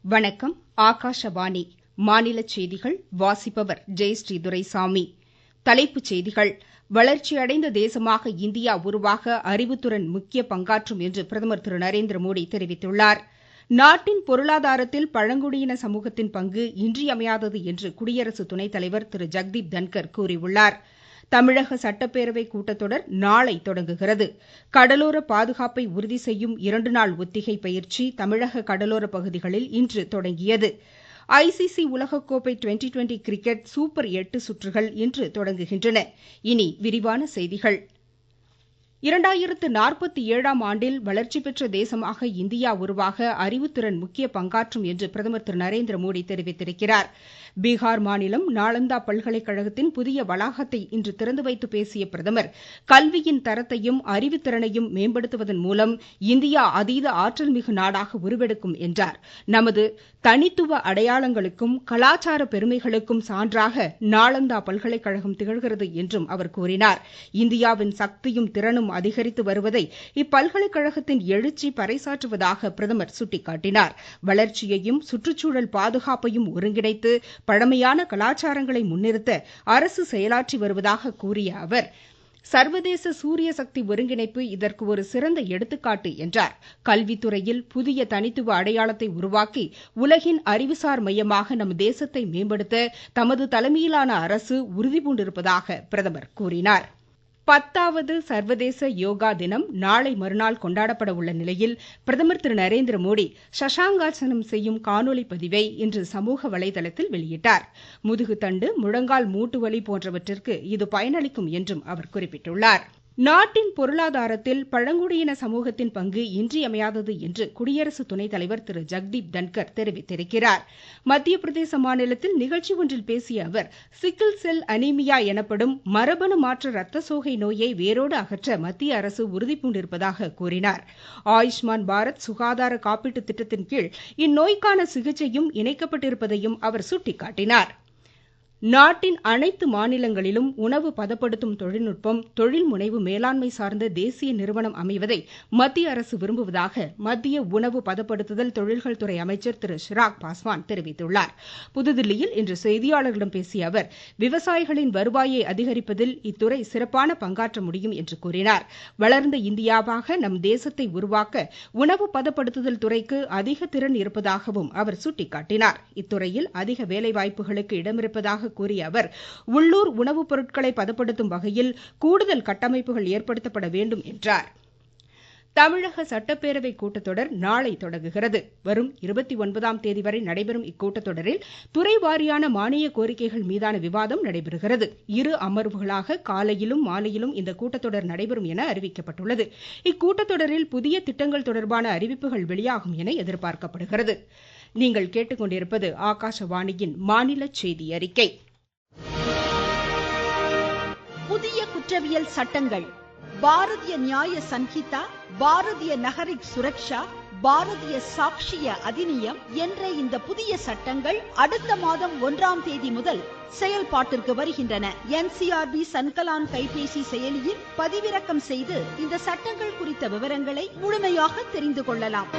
வணக்கம். ஆகாஷவாணி. மாநில செய்திகள் வாசிப்பவர் ஜெயஸ்ரீ துரைசாமி. தலைப்புச் செய்திகள். வளர்ச்சியடைந்த தேசமாக இந்தியா உருவாக அறிவுத்துறை முக்கிய பங்காற்றும் என்று பிரதமர் திரு நரேந்திரமோடி தெரிவித்துள்ளார். நாட்டின் பொருளாதாரத்தில் பழங்குடியின சமூகத்தின் பங்கு இன்றியமையாதது என்று குடியரசு துணைத் தலைவர் திரு ஜெகதீப் தன்கர் கூறியுள்ளார். தமிழக சட்டப்பேரவை கூட்டத்தொடர் நாளை தொடங்குகிறது. கடலோர பாதுகாப்பை உறுதி செய்யும் 2 நாள் ஒத்திகை பயிற்சி தமிழக கடலோர பகுதிகளில் இன்று தொடங்கியது. ஐசிசி உலகக்கோப்பை டுவெண்டி கிரிக்கெட் சூப்பர் 8 சுற்றுகள் இன்று தொடங்குகின்றன. இனி விரிவான செய்திகள். 2047ஆம் ஆண்டில் வளர்ச்சி பெற்ற தேசமாக இந்தியா உருவாக அறிவுத்திறன் முக்கிய பங்காற்றும் என்று பிரதமர் திரு நரேந்திரமோடி தெரிவித்திருக்கிறார். பீகார் மாநிலம் நாளந்தா பல்கலைக்கழகத்தின் புதிய வளாகத்தை இன்று திறந்து வைத்து பேசிய பிரதமர், கல்வியின் தரத்தையும் அறிவுத்திறனையும் மேம்படுத்துவதன் மூலம் இந்தியா அதீத ஆற்றல் மிகு நாடாக உருவெடுக்கும் என்றார். நமது தனித்துவ அடையாளங்களுக்கும் கலாச்சார பெருமைகளுக்கும் சான்றாக நாளந்தா பல்கலைக்கழகம் திகழ்கிறது என்றும் அவர் கூறினார். இந்தியாவின் சக்தியும் திறனும் அதிகரித்து வருவதை இப்பல்கலைக்கழகத்தின் எழுச்சி பறைசாற்றுவதாக பிரதமர் சுட்டிக்காட்டினார். வளர்ச்சியையும் சுற்றுச்சூழல் பாதுகாப்பையும் ஒருங்கிணைத்து பழமையான கலாச்சாரங்களை முன்னிறுத்த அரசு செயலாற்றி வருவதாக கூறிய அவர், சர்வதேச சூரிய சக்தி ஒருங்கிணைப்பு இதற்கு ஒரு சிறந்த எடுத்துக்காட்டு என்றார். கல்வித்துறையில் புதிய தனித்துவ அடையாளத்தை உருவாக்கி உலகின் அறிவுசார் மையமாக நம் தேசத்தை மேம்படுத்த தமது தலைமையிலான அரசு உறுதிபூண்டிருப்பதாக பிரதமர் கூறினார். 10வது சர்வதேச யோகா தினம் நாளை மறுநாள் கொண்டாடப்பட உள்ள நிலையில் பிரதமர் திரு நரேந்திரமோடி சஷாங்காசனம் செய்யும் காணொலி பதிவை இன்று சமூக வலைதளத்தில் வெளியிட்டார். முதுகுத்தண்டு, முழங்கால் மூட்டுவலி போன்றவற்றிற்கு இது பயனளிக்கும் என்றும் அவர் குறிப்பிட்டுள்ளார். நாட்டின் பொருளாதாரத்தில் பழங்குடியின சமூகத்தின் பங்கு இன்றியமையாதது என்று குடியரசு துணைத் தலைவர் திரு ஜெகதீப் தன்கர் தெரிவித்திருக்கிறார். மத்திய பிரதேச மாநிலத்தில் நிகழ்ச்சி ஒன்றில் பேசிய அவர், சிக்கிள் செல் அனீமியா எனப்படும் மரபணு மாற்ற இரத்த சோகை நோயை வேரோடு அகற்ற மத்திய அரசு உறுதிபூண்டிருப்பதாக கூறினார். ஆயுஷ்மான் பாரத் சுகாதார காப்பீட்டு திட்டத்தின் கீழ் இந்நோய்க்கான சிகிச்சையும் இணைக்கப்பட்டிருப்பதையும் அவர் சுட்டிக்காட்டினார். நாட்டின் அனைத்து மாநிலங்களிலும் உணவு பதப்படுத்தும் தொழில்நுட்பம், தொழில் முனைவு மேலாண்மை சார்ந்த தேசிய நிறுவனம் அமைவதை மத்திய அரசு விரும்புவதாக மத்திய உணவு பதப்படுத்துதல் தொழில்கள் துறை அமைச்சர் திரு சிராக் பாஸ்வான் தெரிவித்துள்ளார். புதுதில்லியில் இன்று செய்தியாளர்களிடம் பேசிய அவர், விவசாயிகளின் வருவாயை அதிகரிப்பதில் இத்துறை சிறப்பான பங்காற்ற முடியும் என்று கூறினார். வளர்ந்த இந்தியாவாக நம் தேசத்தை உருவாக்க உணவு பதப்படுத்துதல் துறைக்கு அதிக திறன் இருப்பதாகவும் அவர் சுட்டிக்காட்டினார். இத்துறையில் அதிக வேலைவாய்ப்புகளுக்கு இடமிருப்பதாக கூறிய அவர், உள்ளூர் உணவுப் பொருட்களை பதப்படுத்தும் வகையில் கூடுதல் கட்டமைப்புகள் ஏற்படுத்தப்பட வேண்டும் என்றார். தமிழக சட்டப்பேரவை கூட்டத்தொடர் நாளை தொடங்குகிறது. வரும் 29ஆம் தேதி வரை நடைபெறும் இக்கூட்டத்தொடரில் துறை வாரியான மானிய கோரிக்கைகள் மீதான விவாதம் நடைபெறுகிறது. 2 அமர்வுகளாக காலையிலும் மாலையிலும் இந்த கூட்டத்தொடர் நடைபெறும் என அறிவிக்கப்பட்டுள்ளது. இக்கூட்டத்தொடரில் புதிய திட்டங்கள் தொடர்பான அறிவிப்புகள் வெளியாகும் என எதிர்பார்க்கப்படுகிறது. நீங்கள் கேட்டுக்கொண்டிருப்பது ஆகாஷவாணியின் மாநில செய்தி அறிக்கை. புதிய குற்றவியல் சட்டங்கள், பாரதிய நியாய சன்ஹிதா, பாரதிய நகரிக் சுரக்ஷா, பாரதிய சாக்ஷிய அதிநியம் என்ற இந்த புதிய சட்டங்கள் அடுத்த மாதம் 1ஆம் தேதி முதல் செயல்பாட்டிற்கு வருகின்றன. NCRB சன்கலான் கைபேசி செயலியில் பதிவிறக்கம் செய்து இந்த சட்டங்கள் குறித்த விவரங்களை முழுமையாக தெரிந்து கொள்ளலாம்.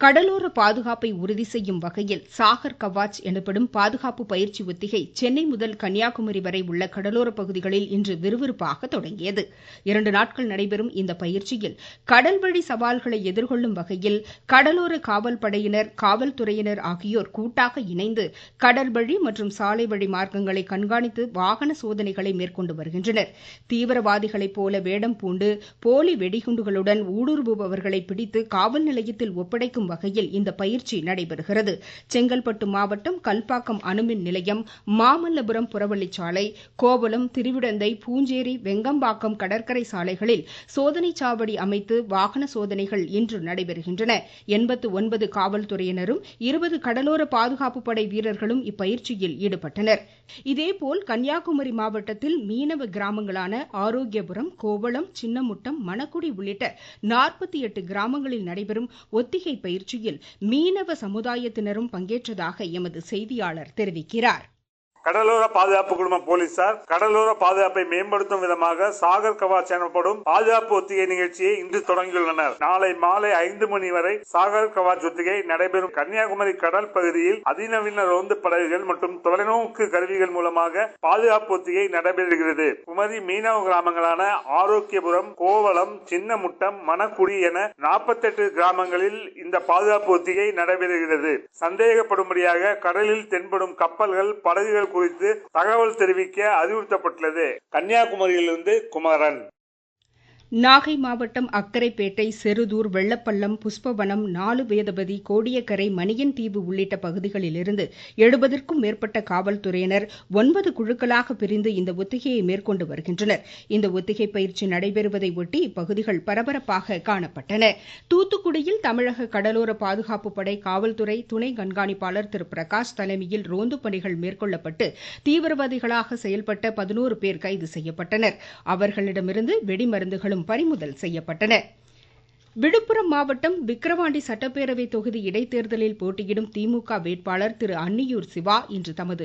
கடலோர பாதுகாப்பை உறுதி செய்யும் வகையில் சாகர் கவாச் எனப்படும் பாதுகாப்பு பயிற்சி ஒத்திகை சென்னை முதல் கன்னியாகுமரி வரை உள்ள கடலோர பகுதிகளில் இன்று விறுவிறுப்பாக தொடங்கியது. 2 நாட்கள் நடைபெறும் இந்த பயிற்சியில் கடல்வழி சவால்களை எதிர்கொள்ளும் வகையில் கடலோர காவல் படையினர், காவல்துறையினர் ஆகியோர் கூட்டாக இணைந்து கடல்வழி மற்றும் சாலை வழி மார்க்கங்களை கண்காணித்து வாகன சோதனைகளை மேற்கொண்டு வருகின்றனர். தீவிரவாதிகளைப் போல வேடம் பூண்டு போலி வெடிகுண்டுகளுடன் ஊடுருவுபவர்களை பிடித்து காவல் நிலையத்தில் ஒப்படைக்கும் வகையில் இந்த பயிற்சி நடைபெறுகிறது. செங்கல்பட்டு மாவட்டம் கல்பாக்கம் அணுமின் நிலையம், மாமல்லபுரம் புறவழிச்சாலை, கோவளம், திருவிடந்தை, பூஞ்சேரி, வெங்கம்பாக்கம் கடற்கரை சாலைகளில் சோதனை சாவடி அமைத்து வாகன சோதனைகள் இன்று நடைபெறுகின்றன. 89 காவல்துறையினரும் 20 கடலோர பாதுகாப்பு படை வீரர்களும் இப்பயிற்சியில் ஈடுபட்டனர். இதேபோல் கன்னியாகுமரி மாவட்டத்தில் மீனவ கிராமங்களான ஆரோக்கியபுரம், கோவளம், சின்னமுட்டம், மணக்குடி உள்ளிட்ட 48 கிராமங்களில் நடைபெறும் ஒத்திகை பயிற்சியில் மீனவ சமுதாயத்தினரும் பங்கேற்றதாக எமது செய்தியாளர் தெரிவிக்கிறார். கடலோர பாதுகாப்பு குழும போலீசார் கடலோர பாதுகாப்பை மேம்படுத்தும் விதமாக சாகர் கவாச் எனப்படும் பாதுகாப்பு ஒத்திகை நிகழ்ச்சியை இன்று தொடங்கியுள்ளனர். நாளை மாலை 5 மணி வரை சாகர் கவாச் ஒத்திகை நடைபெறும். கன்னியாகுமரி கடல் பகுதியில் அதிநவீன ரோந்து படகுகள் மற்றும் தொலைநோக்கு கருவிகள் மூலமாக பாதுகாப்பு ஒத்திகை நடைபெறுகிறது. குமரி மீனவ கிராமங்களான ஆரோக்கியபுரம், கோவளம், சின்னமுட்டம், மணக்குடி என 48 கிராமங்களில் இந்த பாதுகாப்பு ஒத்திகை நடைபெறுகிறது. சந்தேகப்படும்படியாக கடலில் தென்படும் கப்பல்கள், படகுகள் குறித்து தகவல் தெரிவிக்க அறிவுறுத்தப்பட்டுள்ளது. கன்னியாகுமரியிலிருந்து குமரன். நாகை மாவட்டம் அக்கரைப்பேட்டை, செருதூர், வெள்ளப்பள்ளம், புஷ்பவனம், 4 வேதபதி, கோடியக்கரை, மணியன்தீவு உள்ளிட்ட பகுதிகளிலிருந்து 70க்கும் மேற்பட்ட காவல்துறையினர் 9 குழுக்களாக பிரிந்து இந்த ஒத்திகையை மேற்கொண்டு வருகின்றனர். இந்த ஒத்திகை பயிற்சி நடைபெறுவதை ஒட்டி இப்பகுதிகள் பரபரப்பாக காணப்பட்டன. தூத்துக்குடியில் தமிழக கடலோர பாதுகாப்பு படை காவல்துறை துணை கண்காணிப்பாளர் திரு பிரகாஷ் தலைமையில் ரோந்து பணிகள் மேற்கொள்ளப்பட்டு தீவிரவாதிகளாக செயல்பட்ட 11 பேர் கைது செய்யப்பட்டனர். அவர்களிடமிருந்து வெடிமருந்துகளும் பறிமுதல் செய்யப்பட்டன. விழுப்புரம் மாவட்டம் விக்கிரவாண்டி சட்டப்பேரவை தொகுதி இடைத்தேர்தலில் போட்டியிடும் திமுக வேட்பாளர் திரு அன்னியூர் சிவா இன்று தமது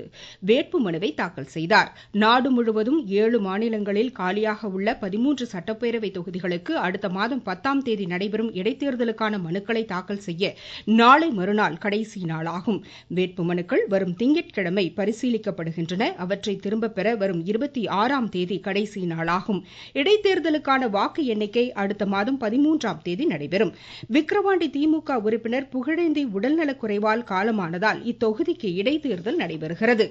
வேட்புமனுவை தாக்கல் செய்தார். நாடு முழுவதும் 7 மாநிலங்களில் காலியாக உள்ள 13 சட்டப்பேரவை தொகுதிகளுக்கு அடுத்த மாதம் 10ஆம் தேதி நடைபெறும் இடைத்தேர்தலுக்கான மனுக்களை தாக்கல் செய்ய நாளை மறுநாள் கடைசி நாளாகும். வேட்புமனுக்கள் வரும் திங்கட்கிழமை பரிசீலிக்கப்படுகின்றன. அவற்றை திரும்பப் பெற வரும் 26ஆம் தேதி கடைசி நாளாகும். இடைத்தேர்தலுக்கான வாக்கு எண்ணிக்கை அடுத்த மாதம் 13ஆம் தேதி நடைபெறும். விக்கிரவாண்டி திமுக உறுப்பினர் புகழேந்தி உடல்நலக்குறைவால் காலமானதால் இத்தொகுதிக்கு இடைத்தேர்தல் நடைபெறுகிறது.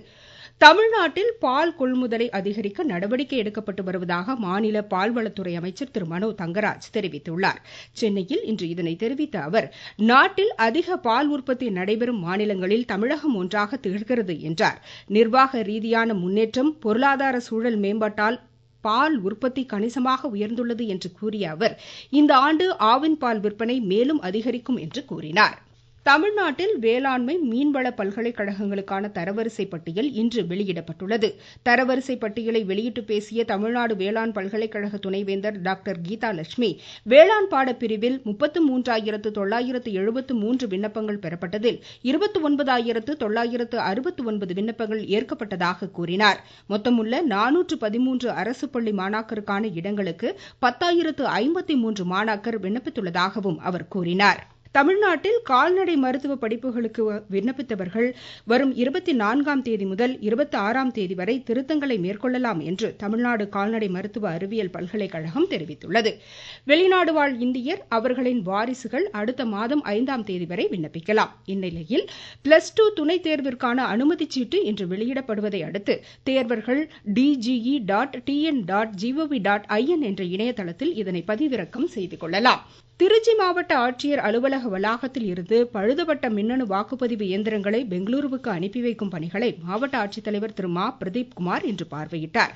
தமிழ்நாட்டில் பால் கொள்முதலை அதிகரிக்க நடவடிக்கை எடுக்கப்பட்டு வருவதாக மாநில பால்வளத்துறை அமைச்சர் திரு மனோ தங்கராஜ் தெரிவித்துள்ளார். சென்னையில் இன்று இதனை தெரிவித்த அவர், நாட்டில் அதிக பால் உற்பத்தி நடைபெறும் மாநிலங்களில் தமிழகம் ஒன்றாக திகழ்கிறது என்றார். நிர்வாக ரீதியான முன்னேற்றம், பொருளாதார சூழல் மேம்பாட்டால் பால் உற்பத்தி கணிசமாக உயர்ந்துள்ளது என்று கூறிய அவர், இந்த ஆண்டு ஆவின் பால் விற்பனை மேலும் அதிகரிக்கும் என்று கூறினார். தமிழ்நாட்டில் வேளாண்மை மீன்வள பல்கலைக்கழகங்களுக்கான தரவரிசை பட்டியல் இன்று வெளியிடப்பட்டுள்ளது. தரவரிசை பட்டியலை வெளியிட்டு பேசிய தமிழ்நாடு வேளாண் பல்கலைக்கழக துணைவேந்தர் டாக்டர் கீதா லட்சுமி, வேளாண் பாடப்பிரிவில் 33,973 விண்ணப்பங்கள் பெறப்பட்டதில் 29,969 விண்ணப்பங்கள் ஏற்கப்பட்டதாக கூறினார். மொத்தமுள்ள 413 அரசு பள்ளி மாணாக்கருக்கான இடங்களுக்கு 10,053 மாணாக்கர் விண்ணப்பித்துள்ளதாகவும் அவர் கூறினார். தமிழ்நாட்டில் கால்நடை மருத்துவ படிப்புகளுக்கு விண்ணப்பித்தவர்கள் வரும் 24ஆம் தேதி முதல் 26ஆம் தேதி வரை திருத்தங்களை மேற்கொள்ளலாம் என்று தமிழ்நாடு கால்நடை மருத்துவ அறிவியல் பல்கலைக்கழகம் தெரிவித்துள்ளது. வெளிநாடு வாழ் இந்தியர், அவர்களின் வாரிசுகள் அடுத்த மாதம் 5ஆம் தேதி வரை விண்ணப்பிக்கலாம். இந்நிலையில் +2 துணைத் தேர்விற்கான அனுமதிச் சீட்டு இன்று வெளியிடப்படுவதை அடுத்து தேர்வர்கள் dge.tn.gov.in என்ற இணையதளத்தில் இதனை பதிவிறக்கம் செய்து கொள்ளலாம். திருச்சி மாவட்ட ஆட்சியர் அலுவலக வளாகத்தில் இருந்து பழுதுபட்ட மின்னணு வாக்குப்பதிவு இயந்திரங்களை பெங்களூருவுக்கு அனுப்பி வைக்கும் பணிகளை மாவட்ட ஆட்சித்தலைவர் திரு மா பிரதீப் குமார் இன்று பார்வையிட்டார்.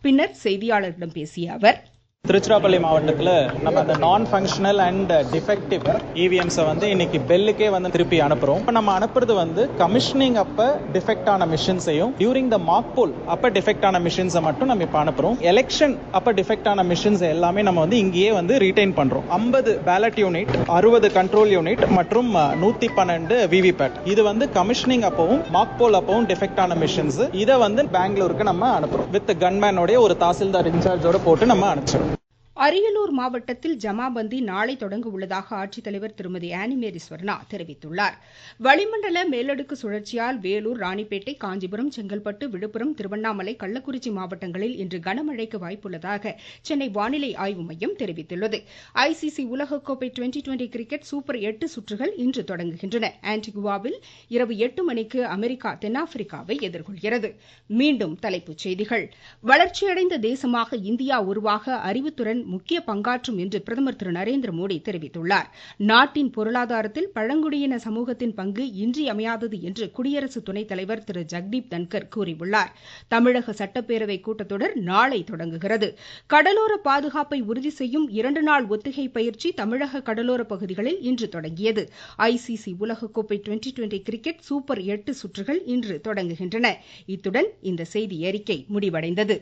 பின்னர் செய்தியாளர்களிடம் பேசிய அவர், திருச்சிராப்பள்ளி மாவட்டத்தில் நம்ம அந்த நான் ஃபங்க்ஷனல் அண்ட் டிஃபெக்டிவ் இவிஎம்ஸை இன்னைக்கு பெல்லுக்கே திருப்பி அனுப்புறோம். இப்போ நம்ம அனுப்புறது கமிஷனிங் அப்ப டிஃபெக்ட் ஆன மிஷின்ஸையும், டியூரிங் த மாக் போல் அப்ப டிஃபெக்ட் ஆன மிஷின்ஸை மட்டும் நம்ம இப்போ அனுப்புறோம். எலெக்ஷன் அப்ப டிஃபெக்ட் ஆன மிஷின்ஸ் எல்லாமே நம்ம இங்கேயே ரீடைன் பண்றோம். 50 பேலட் யூனிட், 60 கண்ட்ரோல் யூனிட் மற்றும் 112 விவிபேட். இது கமிஷனிங் அப்பவும் மாக் போல் அப்பவும் டிஃபெக்ட் ஆன மிஷின்ஸ். இதை பெங்களூருக்கு நம்ம அனுப்புறோம். வித் கன்மேனோட ஒரு தாசில்தார் இன்சார்ஜோட போட்டு நம்ம அனுப்பிச்சிடும். அரியலூர் மாவட்டத்தில் ஜமாபந்தி நாளை தொடங்க உள்ளதாக ஆட்சித்தலைவர் திருமதி ஆனிமேரி ஸ்வர்ணா தெரிவித்துள்ளார். வளிமண்டல மேலடுக்கு சுழற்சியால் வேலூர், ராணிப்பேட்டை, காஞ்சிபுரம், செங்கல்பட்டு, விழுப்புரம், திருவண்ணாமலை, கள்ளக்குறிச்சி மாவட்டங்களில் இன்று கனமழைக்கு வாய்ப்புள்ளதாக சென்னை வானிலை ஆய்வு மையம் தெரிவித்துள்ளது. ஐசிசி உலகக்கோப்பை 2020 கிரிக்கெட் சூப்பர் 8 சுற்றுகள் இன்று தொடங்குகின்றன. ஆன்டிகுவாவில் இரவு 8 மணிக்கு அமெரிக்கா தென்னாப்பிரிக்காவை எதிர்கொள்கிறது. மீண்டும் தலைப்புச் செய்திகள். வளர்ச்சியடைந்த தேசமாக இந்தியா உருவாக அறிவுத்துறை முக்கிய பங்காற்றும் என்று பிரதமர் திரு நரேந்திர மோடி தெரிவித்துள்ளார். நாட்டின் பொருளாதாரத்தில் பழங்குடியின சமூகத்தின் பங்கு இன்றியமையாதது என்று குடியரசு துணைத் தலைவர் திரு ஜெக்தீப் தன்கர் கூறியுள்ளார். தமிழக சட்டப்பேரவை கூட்டத்தொடர் நாளை தொடங்குகிறது. கடலோர பாதுகாப்பை உறுதி செய்யும் 2 நாள் ஒத்திகை பயிற்சி தமிழக கடலோர பகுதிகளில் இன்று தொடங்கியது. ஐசிசி உலகக்கோப்பை 2020 கிரிக்கெட் சூப்பர் 8 சுற்றுகள் இன்று தொடங்குகின்றன. இத்துடன் இந்த செய்தி அறிக்கை முடிவடைந்தது.